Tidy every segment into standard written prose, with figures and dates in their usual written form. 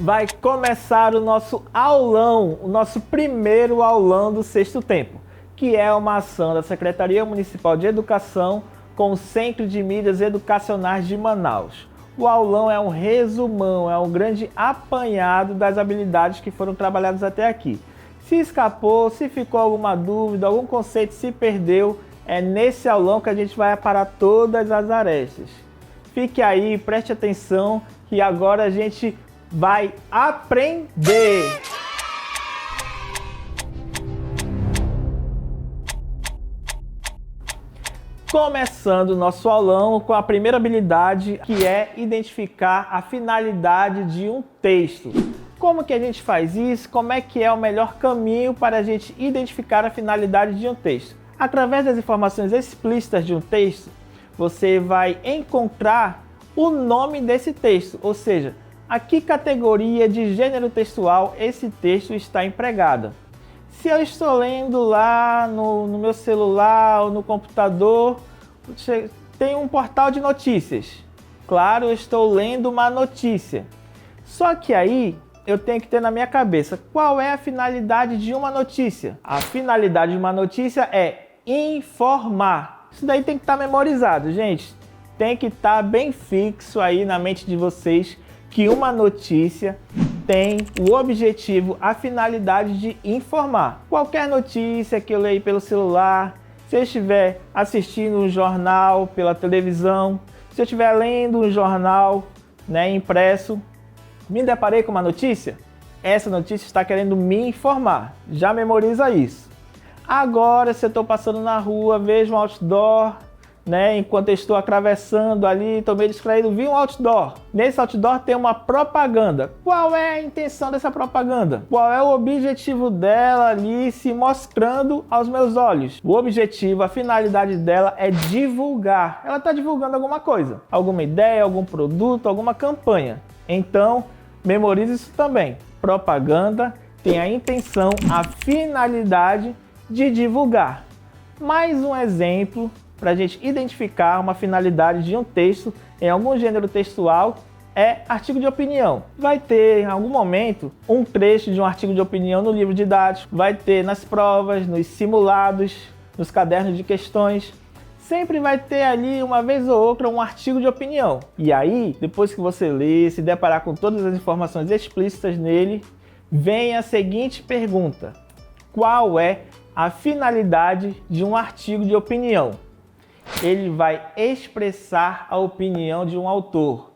vai começar o nosso aulão, o nosso primeiro aulão do sexto tempo, que é uma ação da Secretaria Municipal de Educação com o Centro de Mídias Educacionais de Manaus. O aulão é um resumão, é um grande apanhado das habilidades que foram trabalhadas até aqui. Se escapou, se ficou alguma dúvida, algum conceito se perdeu, é nesse aulão que a gente vai aparar todas as arestas. Fique aí, preste atenção, que agora a gente vai aprender! Começando o nosso aulão com a primeira habilidade, que é identificar a finalidade de um texto. Como que a gente faz isso? Como é que é o melhor caminho para a gente identificar a finalidade de um texto? Através das informações explícitas de um texto, você vai encontrar o nome desse texto, ou seja, a que categoria de gênero textual esse texto está empregado. Se eu estou lendo lá no meu celular ou no computador, tem um portal de notícias. Claro, eu estou lendo uma notícia. Só que aí eu tenho que ter na minha cabeça qual é a finalidade de uma notícia. A finalidade de uma notícia é informar. Isso daí tem que estar memorizado, gente. Tem que estar bem fixo aí na mente de vocês que uma notícia tem o objetivo, a finalidade de informar. Qualquer notícia que eu leio pelo celular, se eu estiver assistindo um jornal pela televisão, se eu estiver lendo um jornal, impresso, me deparei com uma notícia, essa notícia está querendo me informar. Já memoriza isso. Agora, se eu estou passando na rua, vejo um outdoor, enquanto eu estou atravessando ali, estou meio distraído, vi um outdoor. Nesse outdoor tem uma propaganda. Qual é a intenção dessa propaganda? Qual é o objetivo dela ali se mostrando aos meus olhos? O objetivo, a finalidade dela é divulgar. Ela está divulgando alguma coisa, alguma ideia, algum produto, alguma campanha. Então, memorize isso também. Propaganda tem a intenção, a finalidade de divulgar. Mais um exemplo para a gente identificar uma finalidade de um texto em algum gênero textual é artigo de opinião. Vai ter, em algum momento, um trecho de um artigo de opinião no livro didático, vai ter nas provas, nos simulados, nos cadernos de questões. Sempre vai ter ali, uma vez ou outra, um artigo de opinião. E aí, depois que você lê, se deparar com todas as informações explícitas nele, vem a seguinte pergunta: qual é a finalidade de um artigo de opinião? Ele vai expressar a opinião de um autor.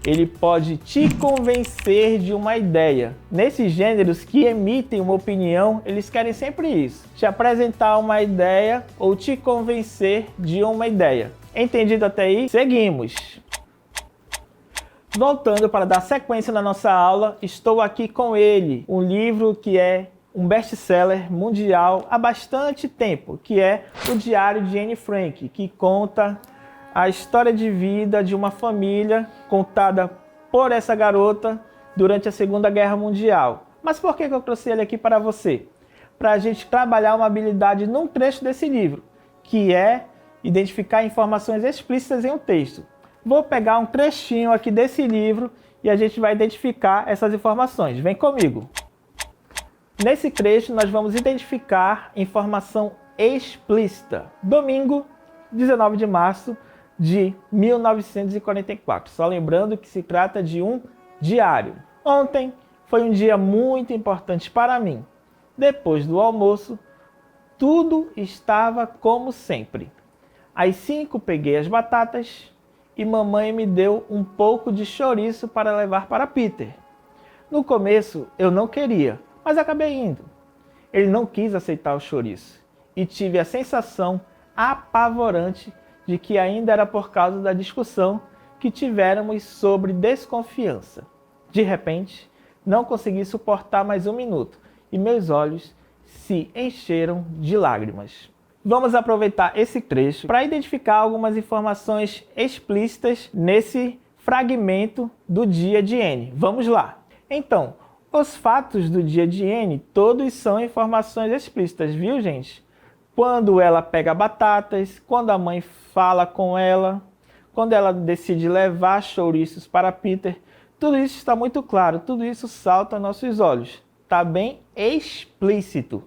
Ele pode te convencer de uma ideia. Nesses gêneros que emitem uma opinião, eles querem sempre isso: te apresentar uma ideia ou te convencer de uma ideia. Entendido até aí? Seguimos! Voltando para dar sequência na nossa aula, estou aqui com ele, um livro que é um best-seller mundial há bastante tempo, que é o Diário de Anne Frank, que conta a história de vida de uma família contada por essa garota durante a Segunda Guerra Mundial. Mas por que eu trouxe ele aqui para você? Para a gente trabalhar uma habilidade num trecho desse livro, que é identificar informações explícitas em um texto. Vou pegar um trechinho aqui desse livro e a gente vai identificar essas informações. Vem comigo! Nesse trecho, nós vamos identificar informação explícita. Domingo, 19 de março de 1944. Só lembrando que se trata de um diário. Ontem foi um dia muito importante para mim. Depois do almoço, tudo estava como sempre. Às 5 peguei as batatas e mamãe me deu um pouco de chouriço para levar para Peter. No começo, eu não queria, mas acabei indo. Ele não quis aceitar o chouriço e tive a sensação apavorante de que ainda era por causa da discussão que tivéramos sobre desconfiança. De repente, não consegui suportar mais um minuto e meus olhos se encheram de lágrimas. Vamos aproveitar esse trecho para identificar algumas informações explícitas nesse fragmento do dia de Anne. Vamos lá! Então, os fatos do dia de Anne, todos são informações explícitas, viu, gente? Quando ela pega batatas, quando a mãe fala com ela, quando ela decide levar chouriços para Peter, Tudo isso está muito claro, tudo isso salta aos nossos olhos. Está bem explícito,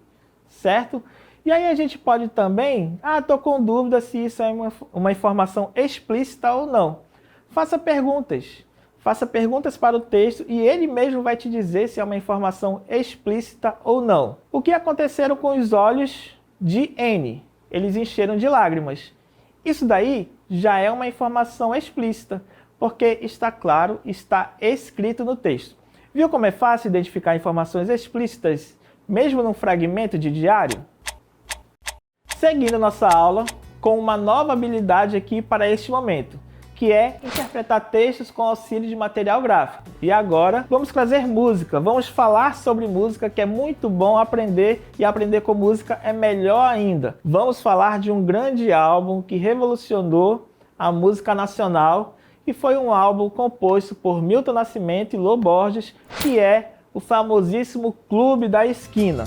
certo? E aí a gente pode também, estou com dúvida se isso é uma informação explícita ou não. Faça perguntas para o texto e ele mesmo vai te dizer se é uma informação explícita ou não. O que aconteceram com os olhos de N? Eles encheram de lágrimas. Isso daí já é uma informação explícita, porque está claro, está escrito no texto. Viu como é fácil identificar informações explícitas, mesmo num fragmento de diário? Seguindo nossa aula com uma nova habilidade aqui para este momento, que é interpretar textos com auxílio de material gráfico. E agora vamos trazer música, vamos falar sobre música, que é muito bom aprender, e aprender com música é melhor ainda. Vamos falar de um grande álbum que revolucionou a música nacional, e foi um álbum composto por Milton Nascimento e Lô Borges, que é o famosíssimo Clube da Esquina.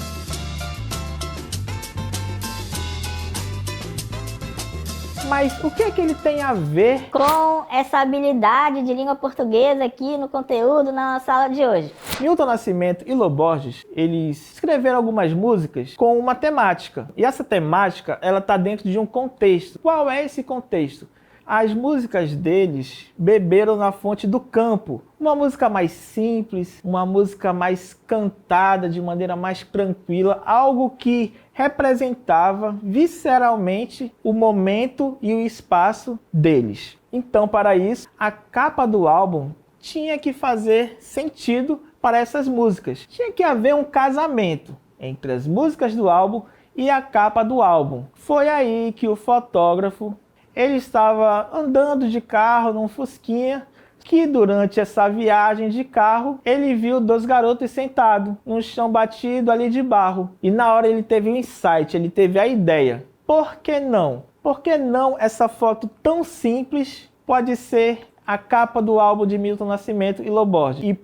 Mas o que é que ele tem a ver com essa habilidade de língua portuguesa aqui no conteúdo na nossa aula de hoje? Milton Nascimento e Lô Borges, eles escreveram algumas músicas com uma temática. E essa temática, ela está dentro de um contexto. Qual é esse contexto? As músicas deles beberam na fonte do campo. Uma música mais simples, uma música mais cantada, de maneira mais tranquila, algo que representava visceralmente o momento e o espaço deles. Então, para isso, a capa do álbum tinha que fazer sentido para essas músicas. Tinha que haver um casamento entre as músicas do álbum e a capa do álbum. Foi aí que o fotógrafo ele estava andando de carro num Fusquinha, que durante essa viagem de carro, ele viu 2 garotos sentados no chão batido ali de barro. E na hora ele teve um insight, ele teve a ideia. Por que não? Por que não essa foto tão simples pode ser a capa do álbum de Milton Nascimento e Lô Borges? E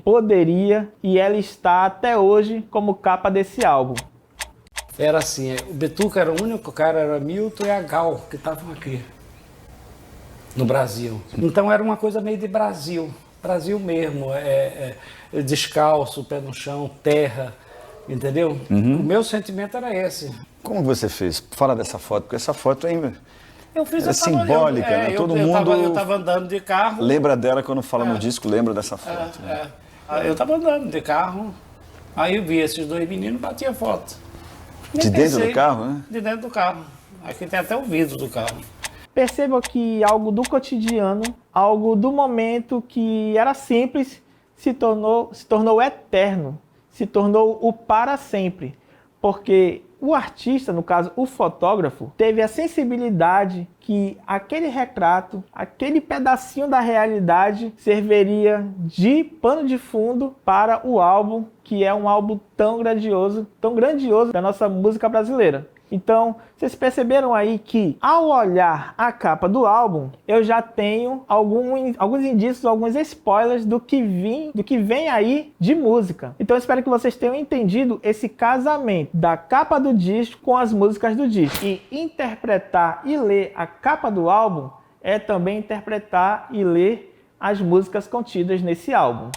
poderia, e ela está até hoje como capa desse álbum. Era assim, o Betuca era o único cara, era Milton e a Gal, que estavam aqui, no Brasil. Então era uma coisa meio de Brasil mesmo, descalço, pé no chão, terra, entendeu? O meu sentimento era esse. Como você fez? Fala dessa foto, porque essa foto Eu fiz é simbólica, né? Todo mundo eu tava andando de carro. Lembra dela quando fala no disco, lembra dessa foto. Né? Eu tava andando de carro, aí eu vi esses 2 meninos, batia foto. De dentro do carro, né? De dentro do carro. Aqui tem até o vidro do carro. Perceba que algo do cotidiano, algo do momento que era simples, se tornou eterno, se tornou o para sempre. Porque o artista, no caso o fotógrafo, teve a sensibilidade que aquele retrato, aquele pedacinho da realidade serviria de pano de fundo para o álbum, que é um álbum tão grandioso da nossa música brasileira. Então, vocês perceberam aí que, ao olhar a capa do álbum, eu já tenho alguns indícios, alguns spoilers do que vem aí de música. Então, eu espero que vocês tenham entendido esse casamento da capa do disco com as músicas do disco. E interpretar e ler a capa do álbum é também interpretar e ler as músicas contidas nesse álbum.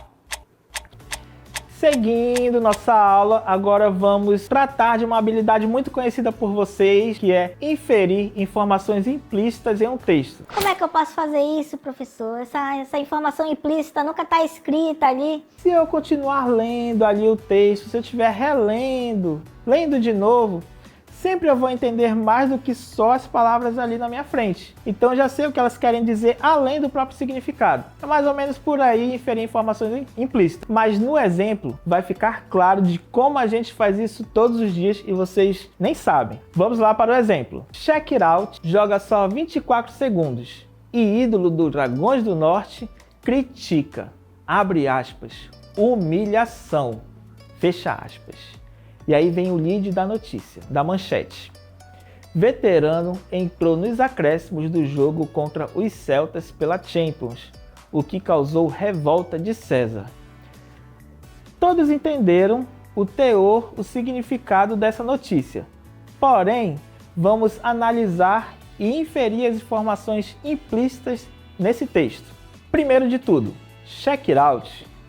Seguindo nossa aula, agora vamos tratar de uma habilidade muito conhecida por vocês, que é inferir informações implícitas em um texto. Como é que eu posso fazer isso, professor? Essa informação implícita nunca está escrita ali. Se eu continuar lendo ali o texto, se eu estiver relendo, lendo de novo, sempre eu vou entender mais do que só as palavras ali na minha frente. Então já sei o que elas querem dizer além do próprio significado. É mais ou menos por aí inferir informações implícitas. Mas no exemplo vai ficar claro de como a gente faz isso todos os dias e vocês nem sabem. Vamos lá para o exemplo. Check It Out joga só 24 segundos e ídolo do Dragões do Norte critica, abre aspas, humilhação, fecha aspas. E aí vem o lead da notícia, da manchete. Veterano entrou nos acréscimos do jogo contra os Celtas pela Champions, o que causou revolta de César. Todos entenderam o teor, o significado dessa notícia. Porém, vamos analisar e inferir as informações implícitas nesse texto. Primeiro de tudo, Shaqiri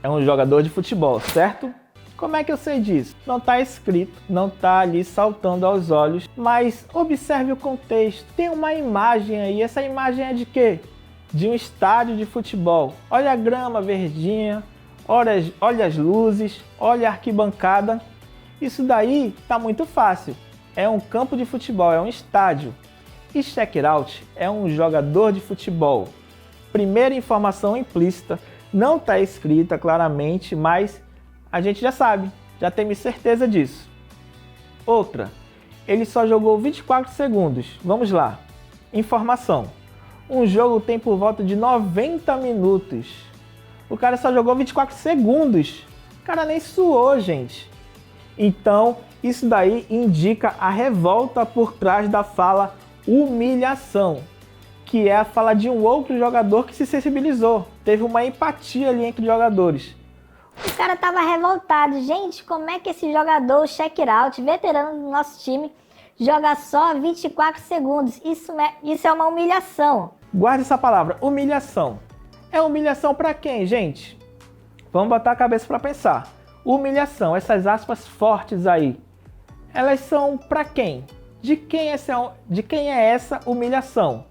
é um jogador de futebol, certo? Como é que eu sei disso? Não está escrito, não está ali saltando aos olhos, mas observe o contexto. Tem uma imagem aí, essa imagem é de quê? De um estádio de futebol. Olha a grama verdinha, olha as luzes, olha a arquibancada. Isso daí tá muito fácil. É um campo de futebol, é um estádio. E Shaqiri é um jogador de futebol. Primeira informação implícita, não está escrita claramente, mas a gente já sabe, já temos certeza disso. Outra, ele só jogou 24 segundos. Vamos lá. Informação. Um jogo tem por volta de 90 minutos. O cara só jogou 24 segundos. O cara nem suou, gente. Então, isso daí indica a revolta por trás da fala humilhação, que é a fala de um outro jogador que se sensibilizou. Teve uma empatia ali entre os jogadores. O cara tava revoltado. Gente, como é que esse jogador, o Shaqiri, veterano do nosso time, joga só 24 segundos? Isso é uma humilhação. Guarde essa palavra, humilhação. É humilhação para quem, gente? Vamos botar a cabeça para pensar. Humilhação, essas aspas fortes aí, elas são para quem? De quem é essa humilhação?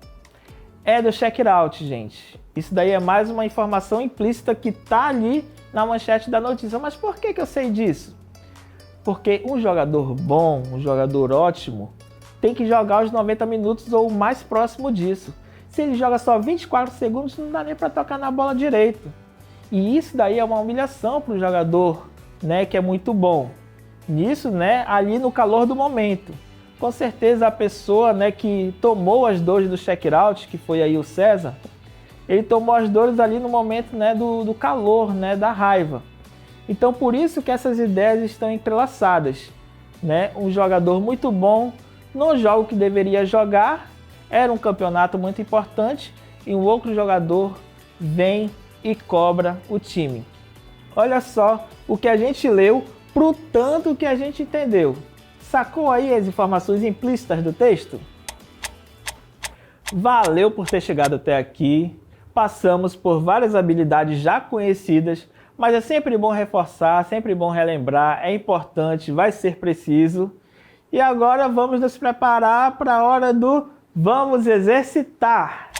É do Shaqiri, gente. Isso daí é mais uma informação implícita que tá ali na manchete da notícia. Mas por que eu sei disso? Porque um jogador bom, um jogador ótimo, tem que jogar os 90 minutos ou mais próximo disso. Se ele joga só 24 segundos, não dá nem para tocar na bola direito. E isso daí é uma humilhação para o jogador, né, que é muito bom. Nisso, né, ali no calor do momento. Com certeza a pessoa, né, que tomou as dores do Shaqiri, que foi aí o César, ele tomou as dores ali no momento, né, do calor, né, da raiva. Então por isso que essas ideias estão entrelaçadas, né? Um jogador muito bom não joga o que deveria jogar, era um campeonato muito importante e um outro jogador vem e cobra o time. Olha só o que a gente leu pro tanto que a gente entendeu. Sacou aí as informações implícitas do texto? Valeu por ter chegado até aqui. Passamos por várias habilidades já conhecidas, mas é sempre bom reforçar, sempre bom relembrar, é importante, vai ser preciso. E agora vamos nos preparar para a hora do vamos exercitar.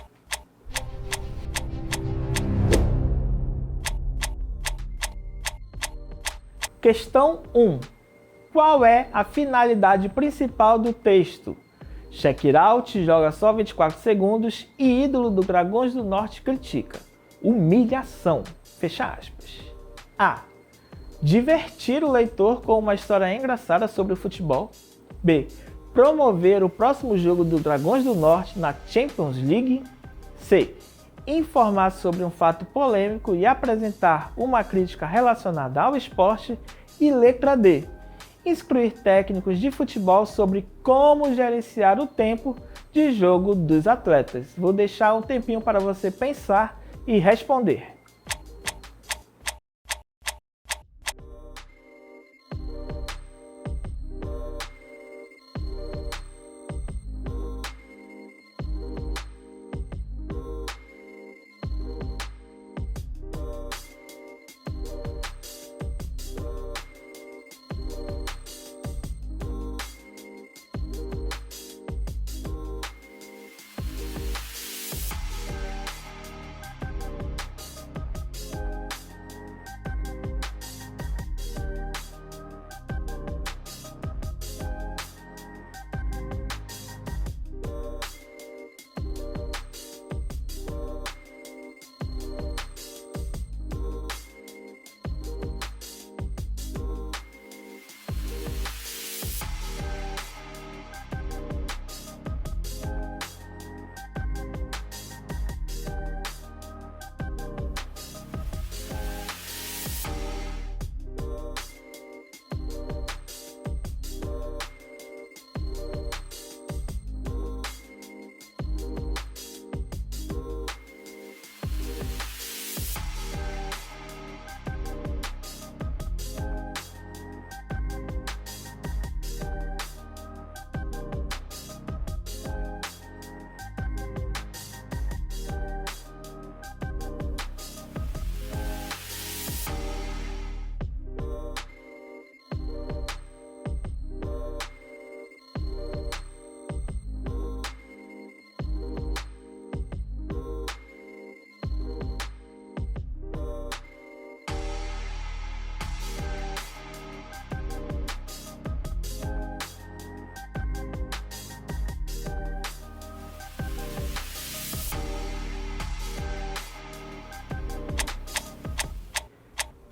Questão 1. Qual é a finalidade principal do texto? Shaqiri joga só 24 segundos e ídolo do Dragões do Norte critica. Humilhação. Fecha aspas. A. Divertir o leitor com uma história engraçada sobre o futebol. B. Promover o próximo jogo do Dragões do Norte na Champions League. C. Informar sobre um fato polêmico e apresentar uma crítica relacionada ao esporte. E letra D. Instruir técnicos de futebol sobre como gerenciar o tempo de jogo dos atletas. Vou deixar um tempinho para você pensar e responder.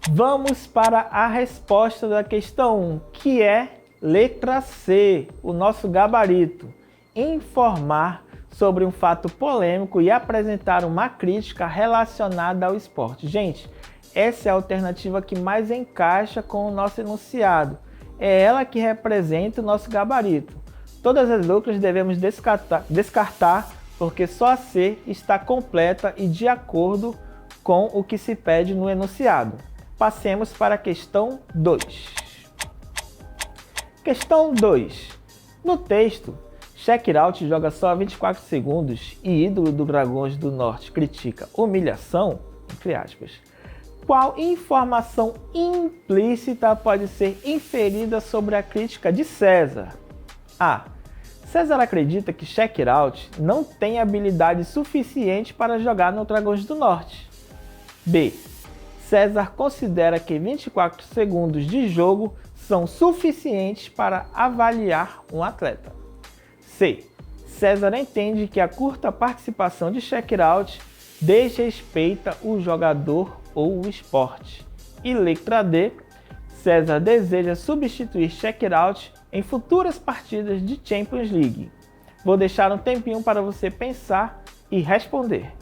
Vamos para a resposta da questão 1, que é letra C, o nosso gabarito. Informar sobre um fato polêmico e apresentar uma crítica relacionada ao esporte. Gente, essa é a alternativa que mais encaixa com o nosso enunciado. É ela que representa o nosso gabarito. Todas as outras devemos descartar porque só a C está completa e de acordo com o que se pede no enunciado. Passemos para a questão 2. Questão 2. No texto, Checkout joga só 24 segundos e ídolo do Dragões do Norte critica humilhação, entre aspas. Qual informação implícita pode ser inferida sobre a crítica de César? A. César acredita que Checkout não tem habilidade suficiente para jogar no Dragões do Norte. B. César considera que 24 segundos de jogo são suficientes para avaliar um atleta. C. César entende que a curta participação de Checkout desrespeita o jogador ou o esporte. E letra D. César deseja substituir Checkout em futuras partidas de Champions League. Vou deixar um tempinho para você pensar e responder.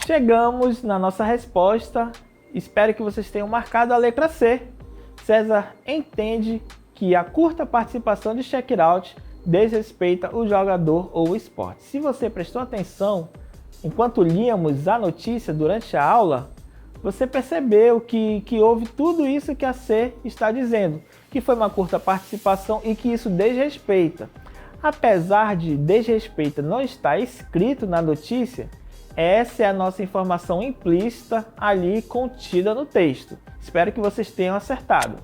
Chegamos na nossa resposta. Espero que vocês tenham marcado a letra C. César entende que a curta participação de Checkout desrespeita o jogador ou o esporte. Se você prestou atenção, enquanto líamos a notícia durante a aula, você percebeu que houve tudo isso que a C está dizendo, que foi uma curta participação e que isso desrespeita. Apesar de desrespeita não estar escrito na notícia, essa é a nossa informação implícita ali contida no texto. Espero que vocês tenham acertado.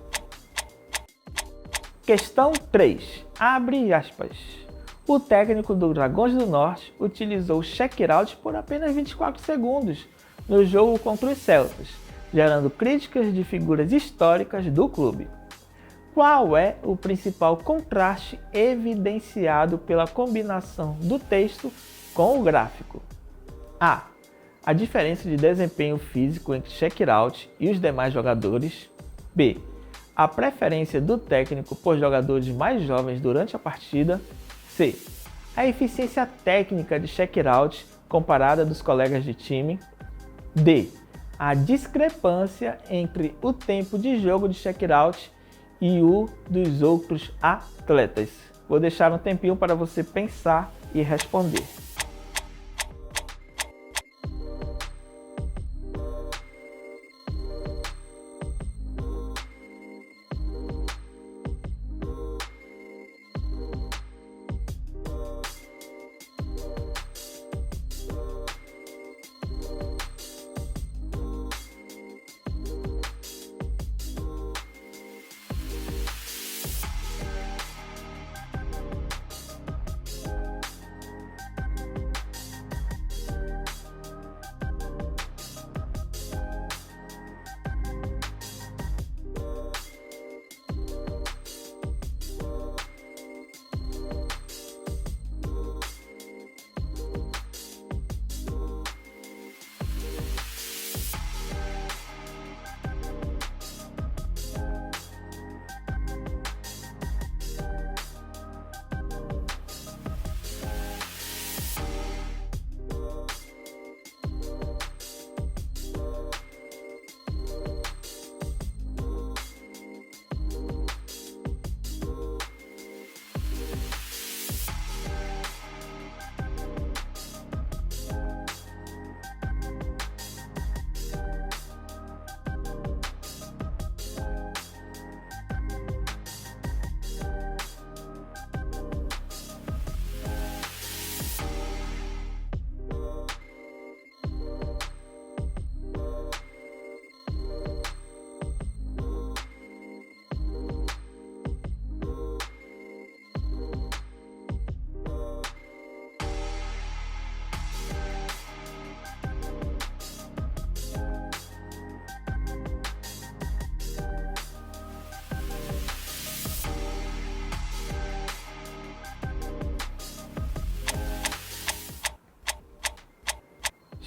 Questão 3. Abre aspas. O técnico do Dragões do Norte utilizou Checkout por apenas 24 segundos no jogo contra os Celtas, gerando críticas de figuras históricas do clube. Qual é o principal contraste evidenciado pela combinação do texto com o gráfico? A. A diferença de desempenho físico entre Checkout e os demais jogadores. B. A preferência do técnico por jogadores mais jovens durante a partida. C. A eficiência técnica de Checkout comparada dos colegas de time. D. A discrepância entre o tempo de jogo de Checkout e o dos outros atletas. Vou deixar um tempinho para você pensar e responder.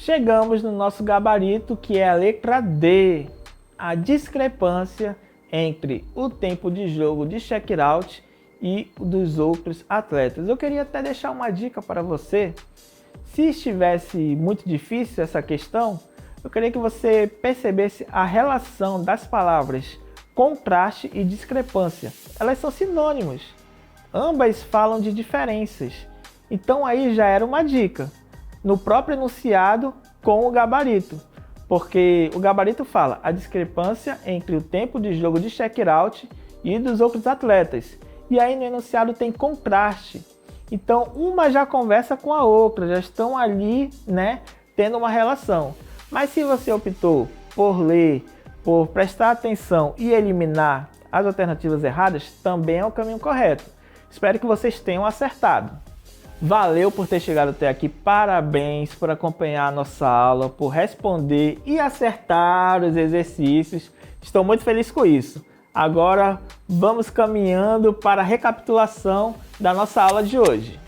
chegamos no nosso gabarito, que é a letra D, a discrepância entre o tempo de jogo de check-out e dos outros atletas. Eu queria até deixar uma dica para você. Se estivesse muito difícil essa questão, eu queria que você percebesse a relação das palavras contraste e discrepância. Elas são sinônimos. Ambas falam de diferenças. Então aí já era uma dica. No próprio enunciado com o gabarito. Porque o gabarito fala a discrepância entre o tempo de jogo de check-out e dos outros atletas. E aí no enunciado tem contraste. Então uma já conversa com a outra, já estão ali, né, tendo uma relação. Mas se você optou por ler, por prestar atenção e eliminar as alternativas erradas, também é o caminho correto. Espero que vocês tenham acertado. Valeu por ter chegado até aqui, parabéns por acompanhar a nossa aula, por responder e acertar os exercícios. Estou muito feliz com isso. Agora vamos caminhando para a recapitulação da nossa aula de hoje.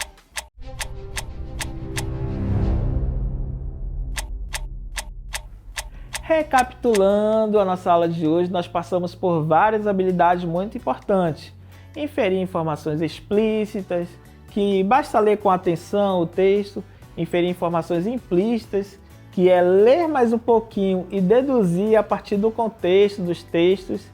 Recapitulando a nossa aula de hoje, nós passamos por várias habilidades muito importantes. Inferir informações explícitas, que basta ler com atenção o texto. Inferir informações implícitas, que é ler mais um pouquinho e deduzir a partir do contexto dos textos.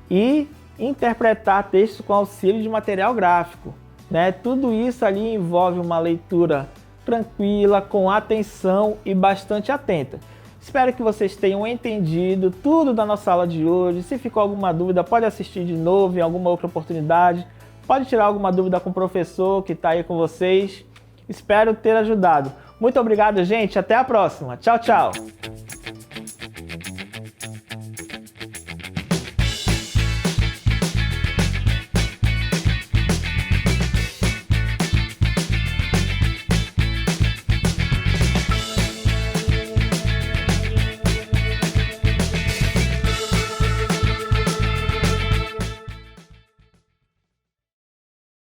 E interpretar textos com auxílio de material gráfico, né? Tudo isso ali envolve uma leitura tranquila, com atenção e bastante atenta. Espero que vocês tenham entendido tudo da nossa aula de hoje. Se ficou alguma dúvida, pode assistir de novo em alguma outra oportunidade. Pode tirar alguma dúvida com o professor que está aí com vocês. Espero ter ajudado. Muito obrigado, gente. Até a próxima. Tchau, tchau.